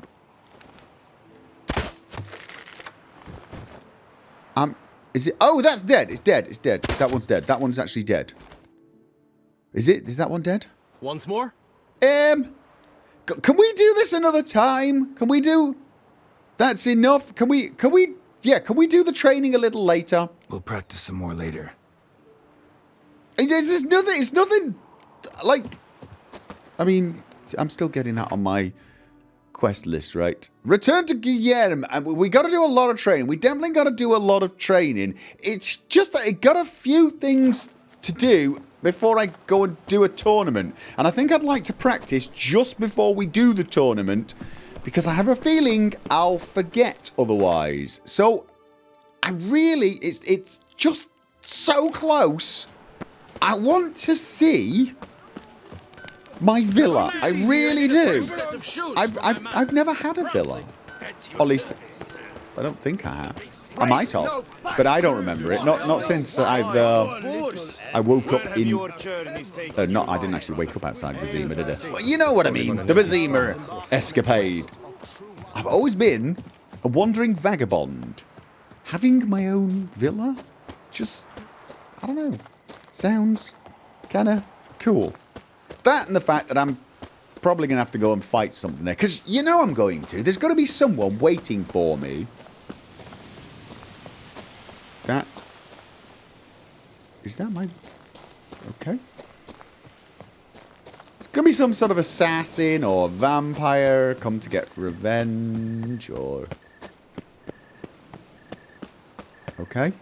Is it? Oh, that's dead. It's dead. It's dead. That one's dead. That one's actually dead. Is it? Is that one dead?
Once more?
Can we do this another time? Can we do? That's enough. Can we do the training a little later?
We'll practice some more later.
It's nothing like, I mean, I'm still getting that on my quest list, right? Return to Guillermo. We got to do a lot of training. We definitely got to do a lot of training. It's just that I got a few things to do before I go and do a tournament. And I think I'd like to practice just before we do the tournament because I have a feeling I'll forget otherwise. So I really, it's just so close. I want to see my villa. I really do. I've never had a villa. Or at least, I don't think I have. I might have, but I don't remember it. Not since I woke up in... I didn't actually wake up outside Vizima, did I? Well, you know what I mean. The Vizima escapade. I've always been a wandering vagabond. Having my own villa? Just, I don't know. Sounds kind of cool. That and the fact that I'm probably going to have to go and fight something there. Because you know I'm going to. There's got to be someone waiting for me. That... Is that my... Okay. It's going to be some sort of assassin or vampire come to get revenge or... Okay.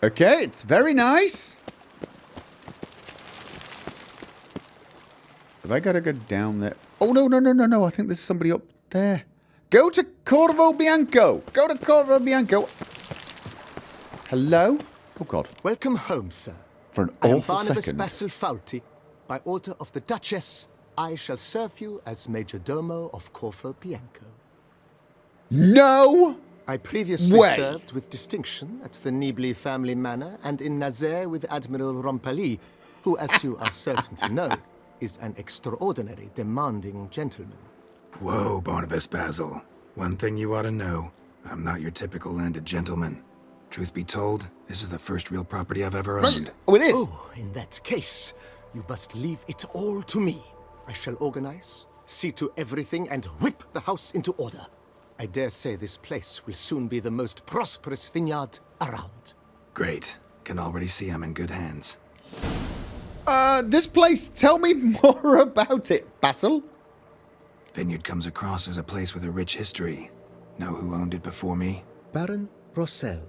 Okay, it's very nice. Have I got to go down there? Oh, no. I think there's somebody up there. Go to Corvo Bianco. Go to Corvo Bianco. Hello? Oh, God.
Welcome home, sir.
For an
I am
awful
Barnabas
second.
Basil Fauti. By order of the Duchess, I shall serve you as Major Domo of Corvo Bianco.
No!
I previously
way.
served with distinction at the Nibli family manor and in Nazaire with Admiral Rompali, who, as you are certain to know, is an extraordinary, demanding gentleman.
Whoa, Barnabas Basil. One thing you ought to know. I'm not your typical landed gentleman. Truth be told, this is the first real property I've ever owned.
Oh, it is?
Oh, in that case, you must leave it all to me. I shall organize, see to everything, and whip the house into order. I dare say this place will soon be the most prosperous vineyard around.
Great. Can already see I'm in good hands.
This place, tell me more about it, Basil.
Vineyard comes across as a place with a rich history. Know who owned it before me?
Baron Rossel,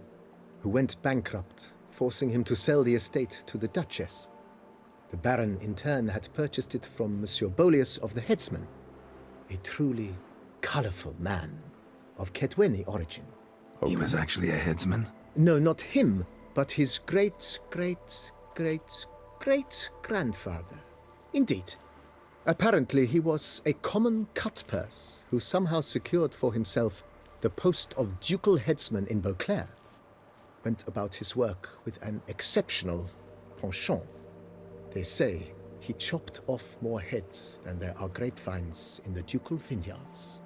who went bankrupt, forcing him to sell the estate to the Duchess. The Baron, in turn, had purchased it from Monsieur Bolius of the Headsman, a truly colorful man of Ketweni origin.
He was actually a headsman?
No, not him, but his great-great-great-great-grandfather. Indeed. Apparently, he was a common cut-purse who somehow secured for himself the post of ducal headsman in Beauclair. Went about his work with an exceptional penchant. They say he chopped off more heads than there are grapevines in the ducal vineyards.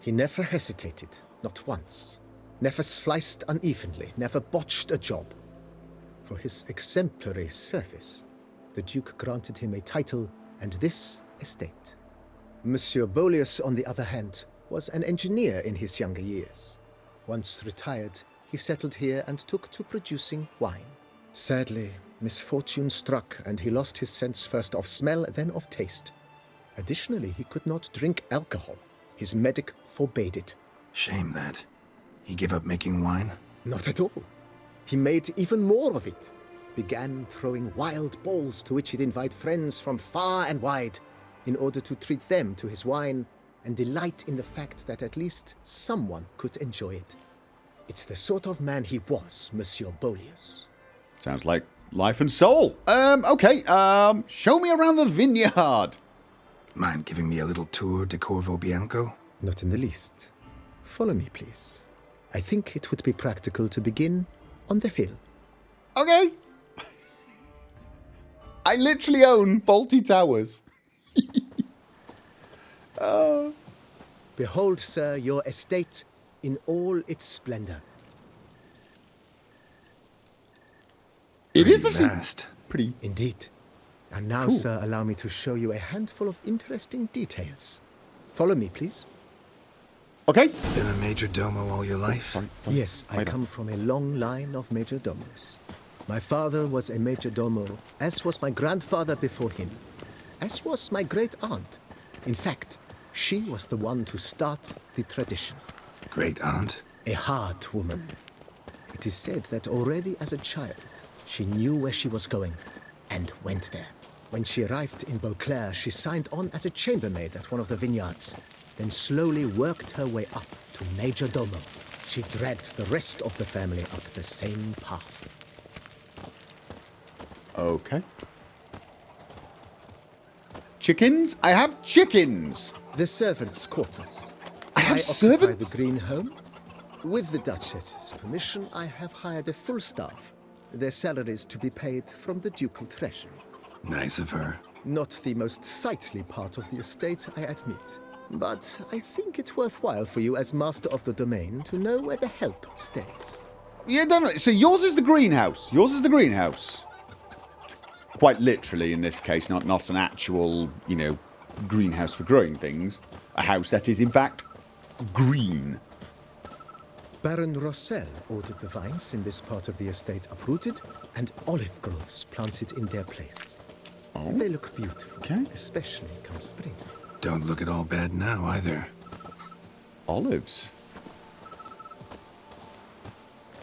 He never hesitated, not once. Never sliced unevenly, never botched a job. For his exemplary service, the Duke granted him a title and this estate. Monsieur Bolius, on the other hand, was an engineer in his younger years. Once retired, he settled here and took to producing wine. Sadly, misfortune struck and he lost his sense first of smell, then of taste. Additionally, he could not drink alcohol. His medic forbade it.
Shame that. He gave up making wine?
Not at all. He made even more of it. Began throwing wild balls to which he'd invite friends from far and wide in order to treat them to his wine and delight in the fact that at least someone could enjoy it. It's the sort of man he was, Monsieur Bolius.
Sounds like life and soul. Okay, show me around the vineyard.
Mind giving me a little tour de Corvo, Bianco?
Not in the least. Follow me, please. I think it would be practical to begin on the hill.
Okay. I literally own Faulty Towers.
Behold, sir, your estate in all its splendor.
It is
Pretty
actually
vast.
Pretty.
Indeed. And now,
Cool.
sir, allow me to show you a handful of interesting details. Follow me, please.
Okay.
Been a major domo all your life?
Sorry.
Yes, I come from a long line of major domos. My father was a major domo, as was my grandfather before him, as was my great-aunt. In fact, she was the one to start the tradition.
Great-aunt?
A hard woman. It is said that already as a child, she knew where she was going and went there. When she arrived in Beauclair, she signed on as a chambermaid at one of the vineyards, then slowly worked her way up to major domo. She dragged the rest of the family up the same path.
Okay. Chickens? I have chickens!
The servants' quarters.
I have
occupy
servants?
the green home. With the Duchess's permission, I have hired a full staff. Their salaries to be paid from the ducal treasury.
Nice of her.
Not the most sightly part of the estate, I admit. But I think it's worthwhile for you as master of the domain to know where the help stays.
Yeah, definitely. So yours is the greenhouse. Yours is the greenhouse. Quite literally in this case, not an actual, greenhouse for growing things. A house that is, in fact, green.
Baron Rossel ordered the vines in this part of the estate uprooted and olive groves planted in their place.
Oh.
They look beautiful,
Okay.
especially come spring.
Don't look at all bad now, either.
Olives.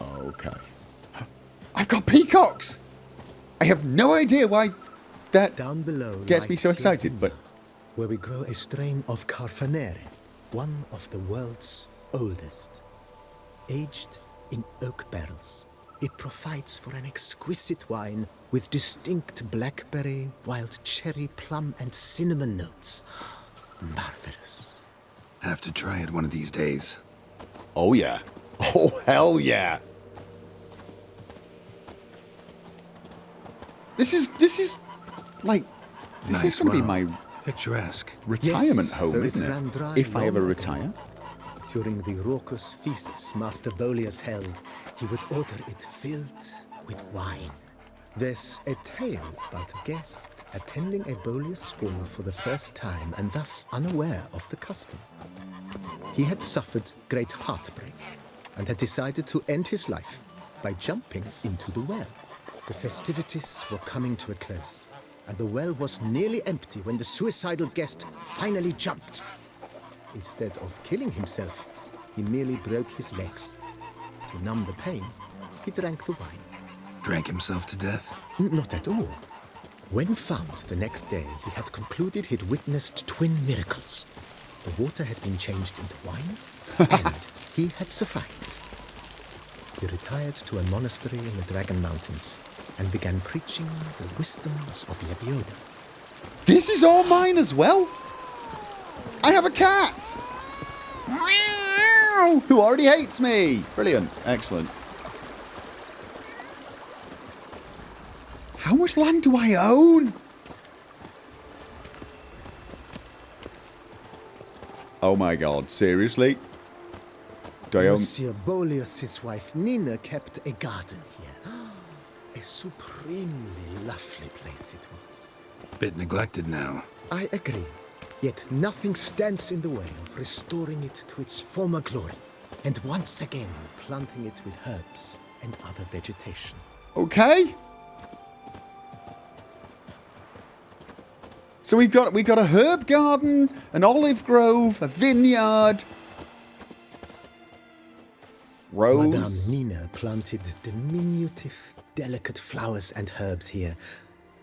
Okay. I've got peacocks! I have no idea why that
Down below
gets me
lies
so excited, but...
where we grow a strain of Carfanere, one of the world's oldest. Aged in oak barrels, it provides for an exquisite wine with distinct blackberry, wild cherry, plum, and cinnamon notes. Marvelous.
Have to try it one of these days.
Oh, yeah. Oh, hell yeah. This is going to be my
picturesque
retirement home,
though
isn't
ran
it?
dry
If I
long
ever
ago.
retire.
During the raucous feasts Master Bolius held, he would order it filled with wine. There's a tale about a guest attending a Bolius ball for the first time and thus unaware of the custom. He had suffered great heartbreak and had decided to end his life by jumping into the well. The festivities were coming to a close, and the well was nearly empty when the suicidal guest finally jumped. Instead of killing himself, he merely broke his legs. To numb the pain, he drank the wine.
Drank himself to death?
Not at all. When found the next day, he had concluded he'd witnessed twin miracles. The water had been changed into wine, and he had survived. he retired to a monastery in the Dragon Mountains and began preaching the wisdoms of Lebioda.
This is all mine as well? I have a cat! Who already hates me! Brilliant. Excellent. How much land do I own? Oh my god, seriously? Do I own...
Monsieur Boleus's wife Nina kept a garden here. A supremely lovely place it was.
Bit neglected now.
I agree. Yet nothing stands in the way of restoring it to its former glory, and once again planting it with herbs and other vegetation.
Okay. So we've got a herb garden, an olive grove, a vineyard. Rose.
Madame Nina planted diminutive, delicate flowers and herbs here.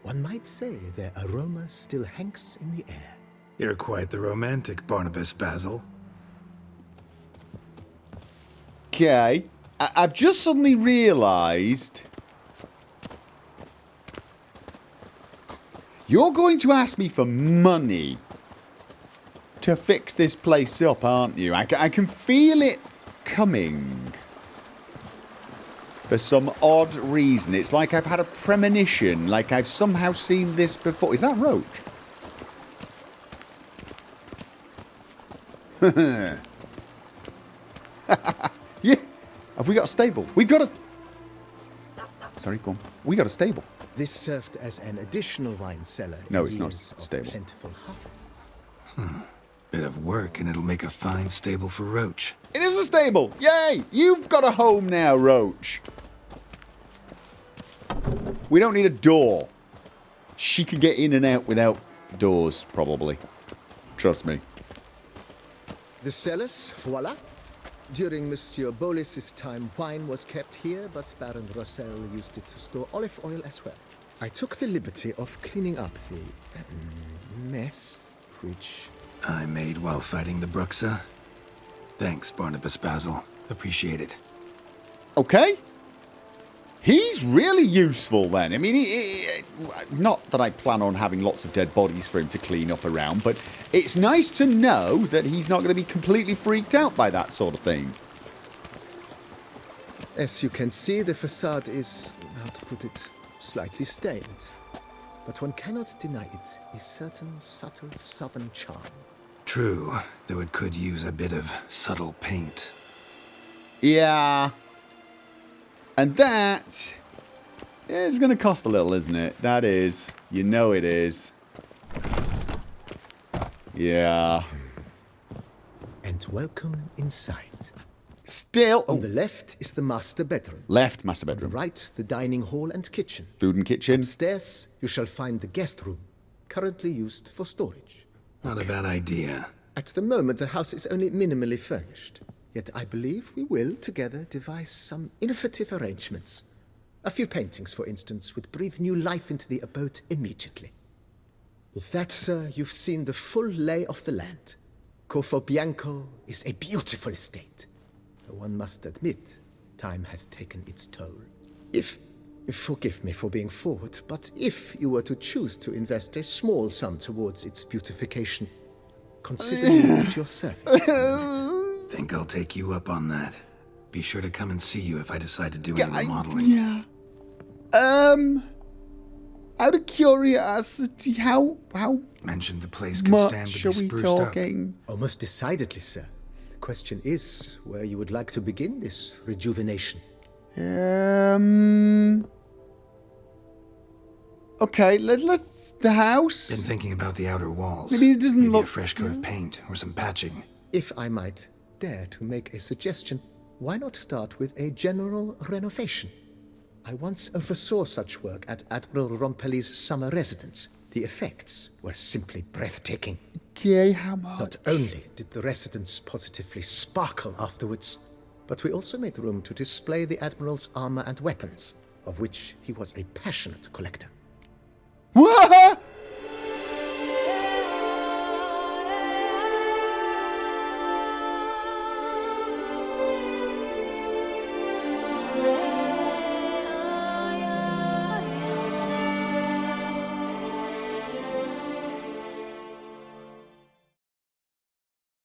One might say their aroma still hangs in the air.
You're quite the romantic, Barnabas Basil.
Okay. I've just suddenly realised... You're going to ask me for money to fix this place up, aren't you? I can feel it coming. For some odd reason. It's like I've had a premonition. Like I've somehow seen this before. Is that Roach? Yeah. Have we got a stable? We've got a... Sorry, go on. We got a stable.
This served as an additional wine cellar.
No,
in
it's not
years of
stable.
Plentiful harvests.
Bit of work and it'll make a fine stable for Roach.
It is a stable! Yay! You've got a home now, Roach. We don't need a door. She can get in and out without doors, probably. Trust me.
The cellars, voila. During Monsieur Boleus's time, wine was kept here, but Baron Rossel used it to store olive oil as well. I took the liberty of cleaning up the mess, which...
I made while fighting the Bruxa. Thanks, Barnabas Basil. Appreciate it.
Okay. He's really useful then. I mean, not that I plan on having lots of dead bodies for him to clean up around, but it's nice to know that he's not going to be completely freaked out by that sort of thing.
As you can see, the facade is, how to put it, slightly stained. But one cannot deny it a certain subtle southern charm.
True, though it could use a bit of subtle paint.
Yeah. And that is going to cost a little, isn't it? That is. You know it is. Yeah.
And welcome inside.
Still.
On the left is the master bedroom.
Left master bedroom.
On the right, the dining hall and kitchen.
Food and kitchen.
Upstairs, you shall find the guest room, currently used for storage.
Not a bad idea.
At the moment, the house is only minimally furnished. Yet I believe we will, together, devise some innovative arrangements. A few paintings, for instance, would breathe new life into the abode immediately. With that, sir, you've seen the full lay of the land. Corvo Bianco is a beautiful estate. Though one must admit, time has taken its toll. Forgive me for being forward, but if you were to choose to invest a small sum towards its beautification, consider me at your service.
Think I'll take you up on that. Be sure to come and see you if I decide to do any remodeling.
Yeah. Out of curiosity, how
mentioned the place could stand to be spruced
talking?
up.
Most decidedly, sir. The question is where you would like to begin this rejuvenation.
Okay, let's the house.
Been thinking about the outer walls.
Maybe it doesn't look
a fresh coat of paint or some patching.
If I might dare to make a suggestion, why not start with a general renovation? I once oversaw such work at Admiral Rompelli's summer residence. The effects were simply breathtaking.
Okay, how much?
Not only did the residence positively sparkle afterwards, but we also made room to display the Admiral's armor and weapons, of which he was a passionate collector.
Whoa!